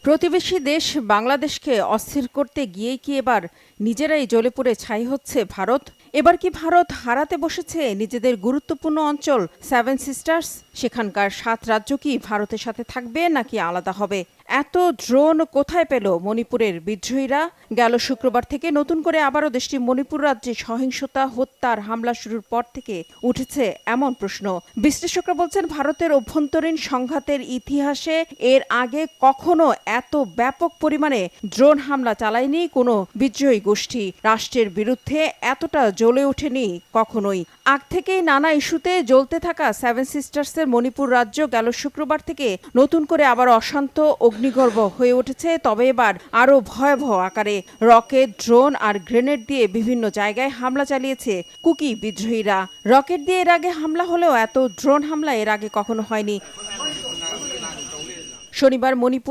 প্রতিবেশী দেশ বাংলাদেশকে অস্থির করতে গিয়েই কি এবার নিজেরাই জ্বলে পুড়ে ছাই হচ্ছে ভারত? এবার কি ভারত হারাতে বসেছে নিজেদের গুরুত্বপূর্ণ অঞ্চল সেভেন সিস্টার্স? সেখানকার ৭ রাজ্য কি ভারতের সাথে থাকবে নাকি আলাদা হবে? এত ড্রোন কোথায় পেল মণিপুরের বিদ্রোহীরা? গেল শুক্রবার থেকে নতুন করে আবারও দেশটি মণিপুর রাজ্যে সহিংসতা, হত্যার হামলা শুরুর পর থেকে উঠেছে এমন প্রশ্ন। বিশ্লেষকরা বলছেন, ভারতের অভ্যন্তরীণ সংঘাতের ইতিহাসে এর আগে কখনো এত ব্যাপক পরিমাণে ড্রোন হামলা চালায়নি কোনো বিদ্রোহী গোষ্ঠী। রাষ্ট্রের বিরুদ্ধে এতটা জ্বলে ওঠেনি কখনোই। আগ থেকেই নানা ইস্যুতে জ্বলতে থাকা সেভেন সিস্টার্সের মণিপুর রাজ্য গেল শুক্রবার থেকে নতুন করে আবার অশান্ত অগ্নিগর্ভ হয়ে উঠেছে, তবে এবার আরও ভয়াবহ আকারে। রকেট, ড্রোন আর গ্রেনেড দিয়ে বিভিন্ন জায়গায় হামলা চালিয়েছে কুকি বিদ্রোহীরা। রকেট দিয়ে এর আগে হামলা হলেও এত ড্রোন হামলা এর আগে কখনো হয়নি। শনিবার মণিপুর